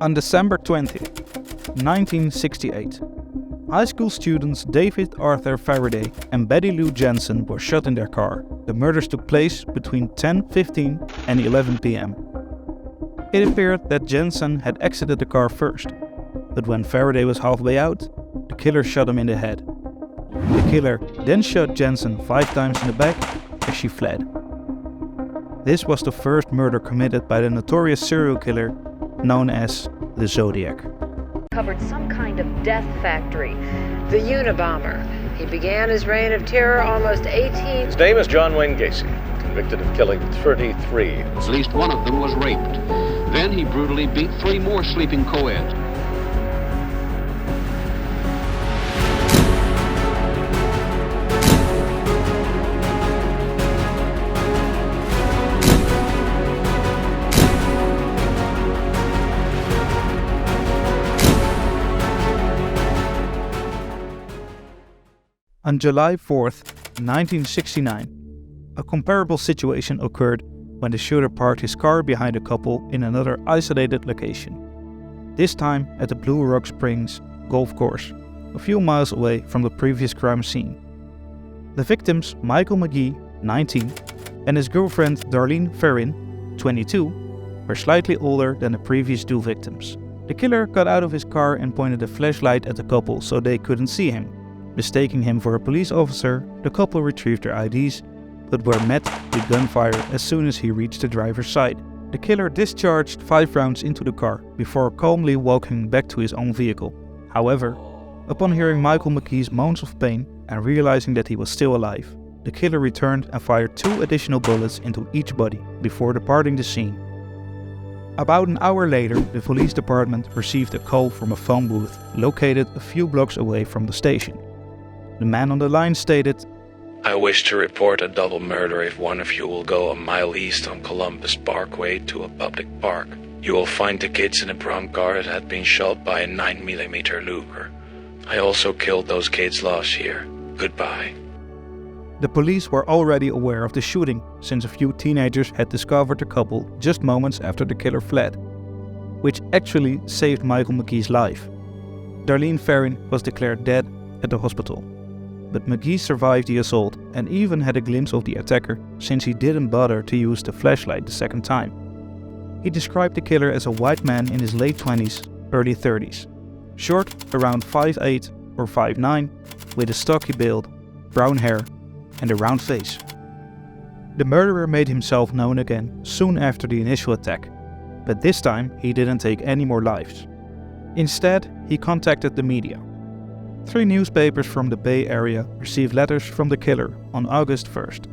On December 20th, 1968, high school students David Arthur Faraday and Betty Lou Jensen were shot in their car. The murders took place between 10:15 and 11 p.m. It appeared that Jensen had exited the car first, but when Faraday was halfway out, the killer shot him in the head. The killer then shot Jensen 5 times in the back as she fled. This was the first murder committed by the notorious serial killer known as the Zodiac. Covered some kind of death factory. The Unabomber. He began his reign of terror almost 18. His name is John Wayne Gacy, convicted of killing 33. At least one of them was raped. Then he brutally beat 3 more sleeping co-eds. On July 4th, 1969, a comparable situation occurred when the shooter parked his car behind a couple in another isolated location. This time at the Blue Rock Springs golf course, a few miles away from the previous crime scene. The victims, Michael McGee, 19, and his girlfriend Darlene Ferrin, 22, were slightly older than the previous 2 victims. The killer got out of his car and pointed a flashlight at the couple so they couldn't see him. Mistaking him for a police officer, the couple retrieved their IDs, but were met with gunfire as soon as he reached the driver's side. The killer discharged 5 rounds into the car before calmly walking back to his own vehicle. However, upon hearing Michael McGee's moans of pain and realizing that he was still alive, the killer returned and fired 2 additional bullets into each body before departing the scene. About an hour later, the police department received a call from a phone booth located a few blocks away from the station. The man on the line stated, "I wish to report a double murder if one of you will go a mile east on Columbus Parkway to a public park. You will find the kids in a brown car that had been shot by a 9mm Luger. I also killed those kids last year. Goodbye." The police were already aware of the shooting since a few teenagers had discovered the couple just moments after the killer fled, which actually saved Michael McGee's life. Darlene Ferrin was declared dead at the hospital. But McGee survived the assault and even had a glimpse of the attacker since he didn't bother to use the flashlight the second time. He described the killer as a white man in his late 20s, early 30s. Short, around 5'8" or 5'9", with a stocky build, brown hair and a round face. The murderer made himself known again soon after the initial attack, but this time he didn't take any more lives. Instead, he contacted the media. 3 newspapers from the Bay Area received letters from the killer on August 1st,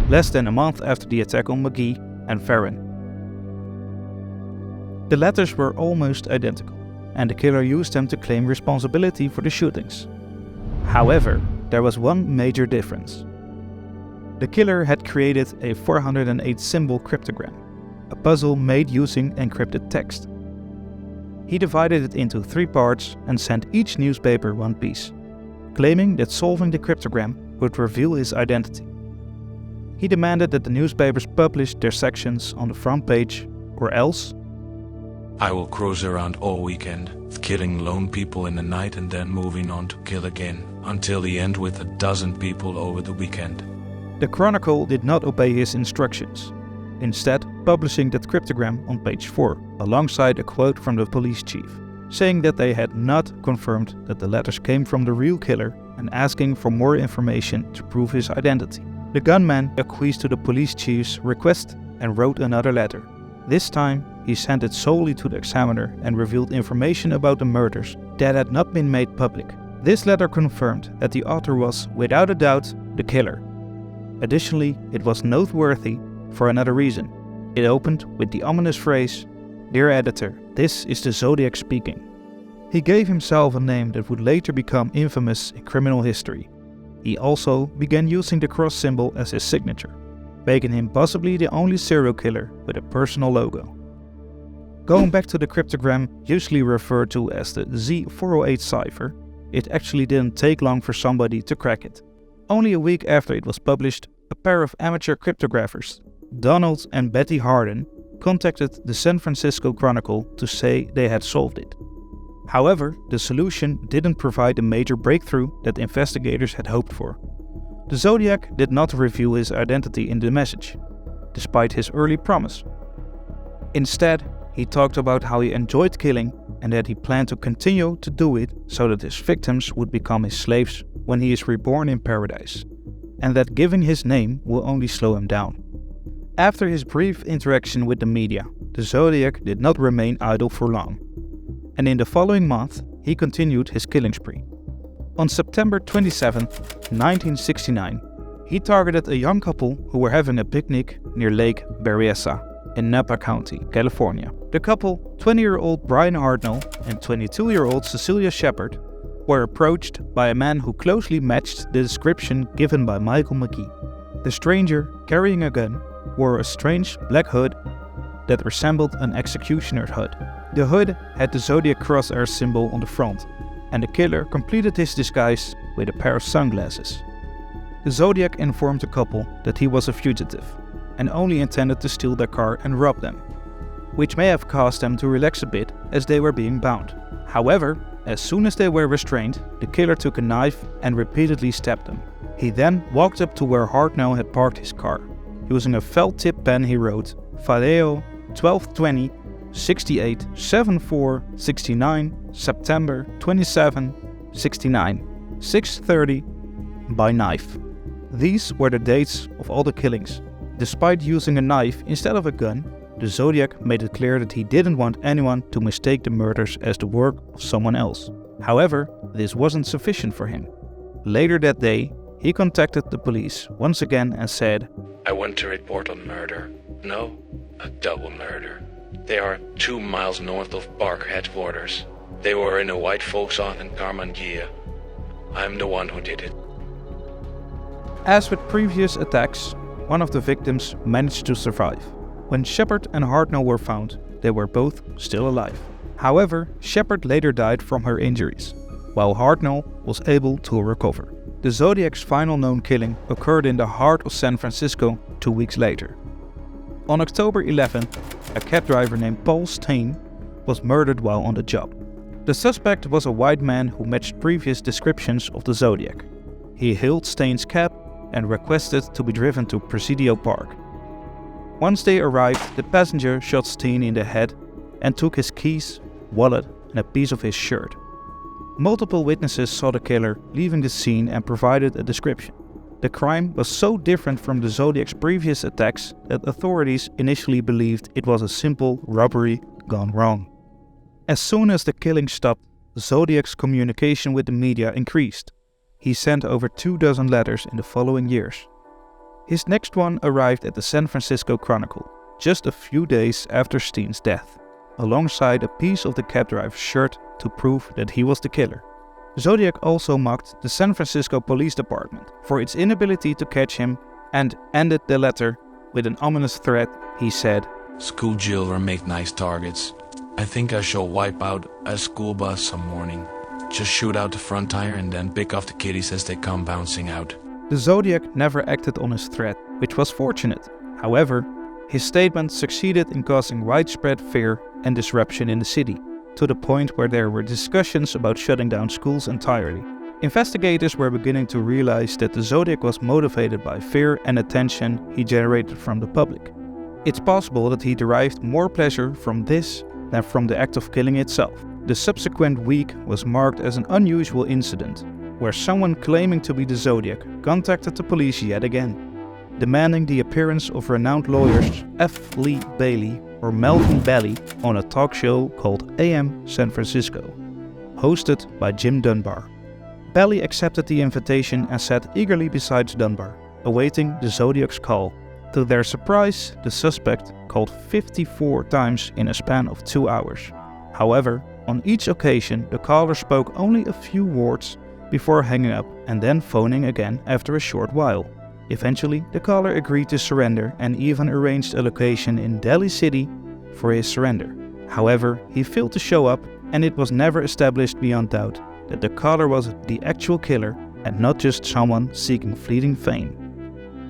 less than a month after the attack on McGee and Ferrin. The letters were almost identical, and the killer used them to claim responsibility for the shootings. However, there was one major difference. The killer had created a 408-symbol cryptogram, a puzzle made using encrypted text. He divided it into 3 parts and sent each newspaper 1 piece, claiming that solving the cryptogram would reveal his identity. He demanded that the newspapers publish their sections on the front page, or else I will cruise around all weekend, killing lone people in the night and then moving on to kill again, until the end with 12 people over the weekend. The Chronicle did not obey his instructions, instead publishing that cryptogram on page 4, alongside a quote from the police chief, saying that they had not confirmed that the letters came from the real killer and asking for more information to prove his identity. The gunman acquiesced to the police chief's request and wrote another letter. This time, he sent it solely to the Examiner and revealed information about the murders that had not been made public. This letter confirmed that the author was, without a doubt, the killer. Additionally, it was noteworthy for another reason. It opened with the ominous phrase, "Dear editor, this is the Zodiac speaking." He gave himself a name that would later become infamous in criminal history. He also began using the cross symbol as his signature, making him possibly the only serial killer with a personal logo. Going back to the cryptogram, usually referred to as the Z408 cipher, it actually didn't take long for somebody to crack it. Only a week after it was published, a pair of amateur cryptographers, Donald and Betty Harden, contacted the San Francisco Chronicle to say they had solved it. However, the solution didn't provide the major breakthrough that investigators had hoped for. The Zodiac did not reveal his identity in the message, despite his early promise. Instead, he talked about how he enjoyed killing and that he planned to continue to do it so that his victims would become his slaves when he is reborn in paradise, and that giving his name will only slow him down. After his brief interaction with the media, the Zodiac did not remain idle for long, and in the following month he continued his killing spree. On September 27, 1969, he targeted a young couple who were having a picnic near Lake Berryessa in Napa County, California. The couple, 20-year-old Brian Hartnell and 22-year-old Cecilia Shepard, were approached by a man who closely matched the description given by Michael McGee. The stranger, carrying a gun, wore a strange black hood that resembled an executioner's hood. The hood had the Zodiac crosshair symbol on the front, and the killer completed his disguise with a pair of sunglasses. The Zodiac informed the couple that he was a fugitive and only intended to steal their car and rob them, which may have caused them to relax a bit as they were being bound. However, as soon as they were restrained, the killer took a knife and repeatedly stabbed them. He then walked up to where Hartnell had parked his car. Using a felt-tip pen he wrote, Vallejo, 1220, 68, 74, 69, September 27, 69, 6:30, by knife. These were the dates of all the killings. Despite using a knife instead of a gun, the Zodiac made it clear that he didn't want anyone to mistake the murders as the work of someone else. However, this wasn't sufficient for him. Later that day, he contacted the police once again and said, I want to report on murder. No, a double murder. They are 2 miles north of Park headquarters. They were in a white Volkswagen in Carmangia. I'm the one who did it. As with previous attacks, one of the victims managed to survive. When Shepard and Hartnell were found, they were both still alive. However, Shepard later died from her injuries, while Hartnell was able to recover. The Zodiac's final known killing occurred in the heart of San Francisco 2 weeks later. On October 11th, a cab driver named Paul Stine was murdered while on the job. The suspect was a white man who matched previous descriptions of the Zodiac. He hailed Stine's cab and requested to be driven to Presidio Park. Once they arrived, the passenger shot Stine in the head and took his keys, wallet, and a piece of his shirt. Multiple witnesses saw the killer leaving the scene and provided a description. The crime was so different from the Zodiac's previous attacks that authorities initially believed it was a simple robbery gone wrong. As soon as the killing stopped, Zodiac's communication with the media increased. He sent over 24 letters in the following years. His next one arrived at the San Francisco Chronicle, just a few days after Stine's death, alongside a piece of the cab driver's shirt to prove that he was the killer. Zodiac also mocked the San Francisco Police Department for its inability to catch him and ended the letter with an ominous threat. He said, School children make nice targets. I think I shall wipe out a school bus some morning. Just shoot out the front tire and then pick off the kiddies as they come bouncing out. The Zodiac never acted on his threat, which was fortunate. However, his statement succeeded in causing widespread fear and disruption in the city, to the point where there were discussions about shutting down schools entirely. Investigators were beginning to realize that the Zodiac was motivated by fear and attention he generated from the public. It's possible that he derived more pleasure from this than from the act of killing itself. The subsequent week was marked as an unusual incident, where someone claiming to be the Zodiac contacted the police yet again, demanding the appearance of renowned lawyers F. Lee Bailey or Melvin Belly on a talk show called AM San Francisco, hosted by Jim Dunbar. Belly accepted the invitation and sat eagerly beside Dunbar, awaiting the Zodiac's call. To their surprise, the suspect called 54 times in a span of 2 hours. However, on each occasion, the caller spoke only a few words before hanging up and then phoning again after a short while. Eventually, the caller agreed to surrender and even arranged a location in Daly City for his surrender. However, he failed to show up, and it was never established beyond doubt that the caller was the actual killer and not just someone seeking fleeting fame.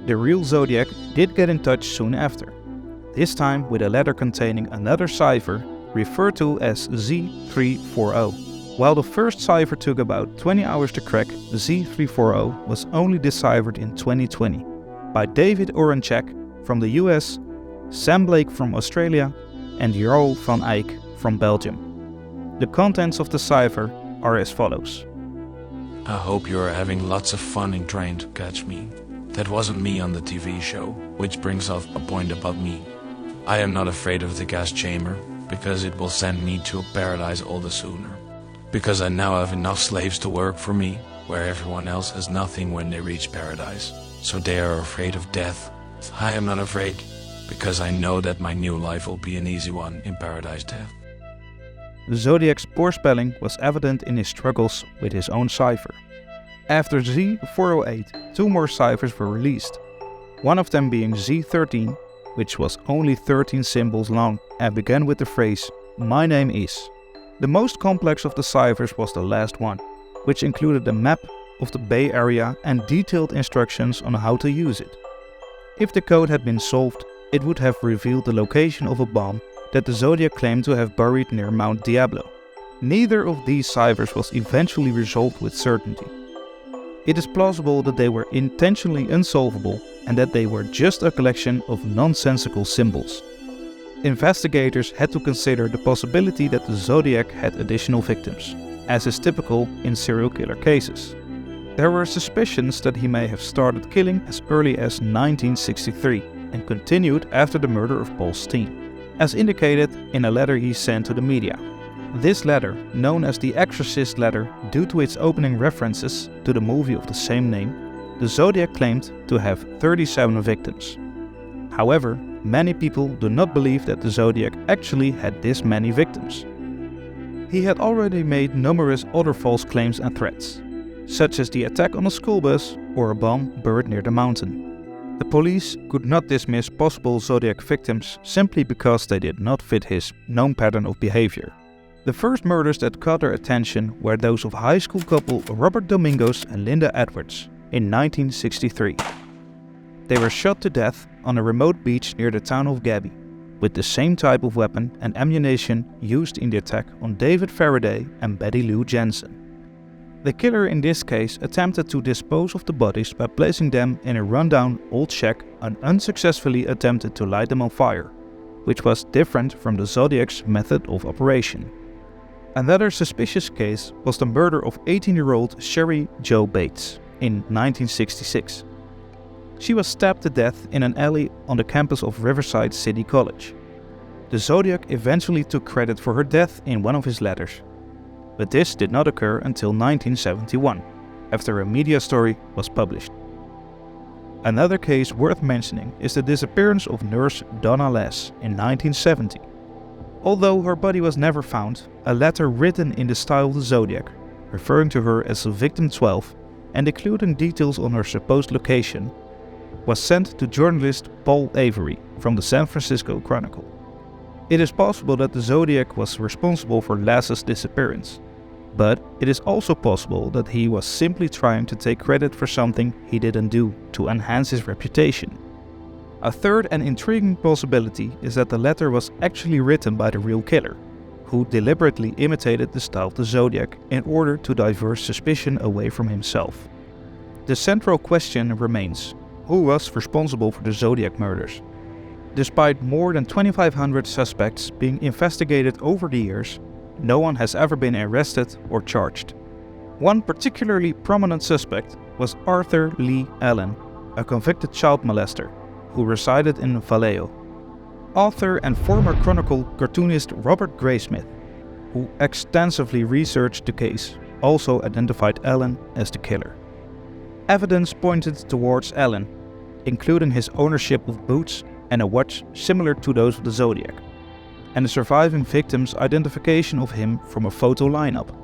The real Zodiac did get in touch soon after. this time with a letter containing another cipher referred to as Z340. While the first cipher took about 20 hours to crack, Z340 was only deciphered in 2020 by David Oranchek from the US, Sam Blake from Australia, and Jarl van Eyck from Belgium. The contents of the cipher are as follows. I hope you are having lots of fun in trying to catch me. That wasn't me on the TV show, which brings up a point about me. I am not afraid of the gas chamber, because it will send me to paradise all the sooner. Because I now have enough slaves to work for me, where everyone else has nothing when they reach paradise. So they are afraid of death. I am not afraid, because I know that my new life will be an easy one in paradise death. Zodiac's poor spelling was evident in his struggles with his own cipher. After Z408, 2 more ciphers were released, one of them being Z13, which was only 13 symbols long and began with the phrase, "My name is." The most complex of the ciphers was the last one, which included a map of the Bay Area and detailed instructions on how to use it. If the code had been solved, it would have revealed the location of a bomb that the Zodiac claimed to have buried near Mount Diablo. Neither of these ciphers was eventually resolved with certainty. It is plausible that they were intentionally unsolvable and that they were just a collection of nonsensical symbols. Investigators had to consider the possibility that the Zodiac had additional victims, as is typical in serial killer cases. There were suspicions that he may have started killing as early as 1963 and continued after the murder of Paul Stine, as indicated in a letter he sent to the media. This letter, known as the Exorcist letter due to its opening references to the movie of the same name, the Zodiac claimed to have 37 victims. However, many people do not believe that the Zodiac actually had this many victims. He had already made numerous other false claims and threats, such as the attack on a school bus or a bomb buried near the mountain. The police could not dismiss possible Zodiac victims simply because they did not fit his known pattern of behavior. The first murders that caught their attention were those of high school couple Robert Domingos and Linda Edwards in 1963. They were shot to death on a remote beach near the town of Gabby, with the same type of weapon and ammunition used in the attack on David Faraday and Betty Lou Jensen. The killer in this case attempted to dispose of the bodies by placing them in a rundown old shack and unsuccessfully attempted to light them on fire, which was different from the Zodiac's method of operation. Another suspicious case was the murder of 18-year-old Sherry Jo Bates in 1966. She was stabbed to death in an alley on the campus of Riverside City College. The Zodiac eventually took credit for her death in one of his letters, but this did not occur until 1971, after a media story was published. Another case worth mentioning is the disappearance of nurse Donna Les in 1970. Although her body was never found, a letter written in the style of the Zodiac, referring to her as Victim 12 and including details on her supposed location, was sent to journalist Paul Avery from the San Francisco Chronicle. It is possible that the Zodiac was responsible for Les's disappearance, but it is also possible that he was simply trying to take credit for something he didn't do to enhance his reputation. A third and intriguing possibility is that the letter was actually written by the real killer, who deliberately imitated the style of the Zodiac in order to divert suspicion away from himself. The central question remains: who was responsible for the Zodiac murders? Despite more than 2,500 suspects being investigated over the years, no one has ever been arrested or charged. One particularly prominent suspect was Arthur Lee Allen, a convicted child molester who resided in Vallejo. Author and former Chronicle cartoonist Robert Graysmith, who extensively researched the case, also identified Allen as the killer. Evidence pointed towards Allen, including his ownership of boots and a watch similar to those of the Zodiac, and the surviving victim's identification of him from a photo lineup.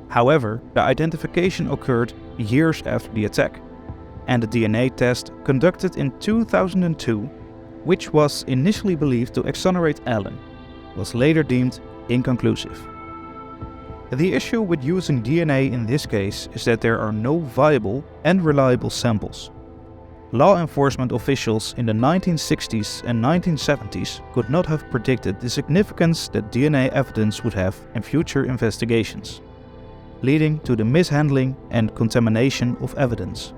However, the identification occurred years after the attack, and the DNA test conducted in 2002, which was initially believed to exonerate Allen, was later deemed inconclusive. The issue with using DNA in this case is that there are no viable and reliable samples. Law enforcement officials in the 1960s and 1970s could not have predicted the significance that DNA evidence would have in future investigations, leading to the mishandling and contamination of evidence.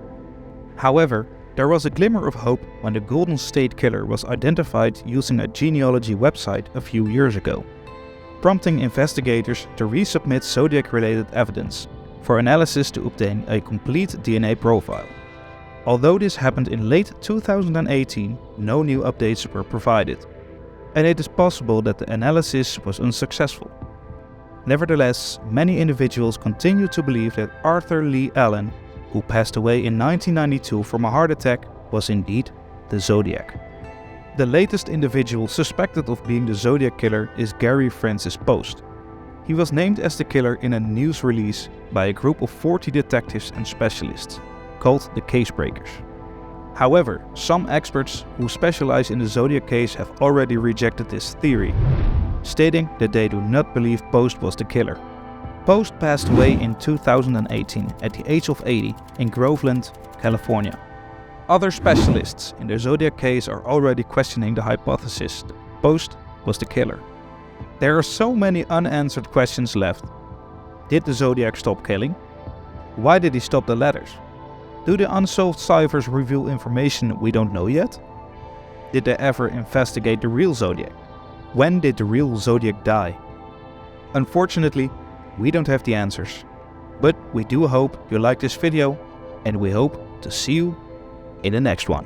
However, there was a glimmer of hope when the Golden State Killer was identified using a genealogy website a few years ago, prompting investigators to resubmit Zodiac-related evidence for analysis to obtain a complete DNA profile. Although this happened in late 2018, no new updates were provided, and it is possible that the analysis was unsuccessful. Nevertheless, many individuals continue to believe that Arthur Lee Allen, who passed away in 1992 from a heart attack, was indeed the Zodiac. The latest individual suspected of being the Zodiac Killer is Gary Francis Post. He was named as the killer in a news release by a group of 40 detectives and specialists, called the Casebreakers. However, some experts who specialize in the Zodiac case have already rejected this theory, stating that they do not believe Post was the killer. Post passed away in 2018 at the age of 80 in Groveland, California. Other specialists in the Zodiac case are already questioning the hypothesis that Post was the killer. There are so many unanswered questions left. Did the Zodiac stop killing? Why did he stop the letters? Do the unsolved ciphers reveal information we don't know yet? Did they ever investigate the real Zodiac? When did the real Zodiac die? Unfortunately, we don't have the answers. But we do hope you like this video, and we hope to see you in the next one.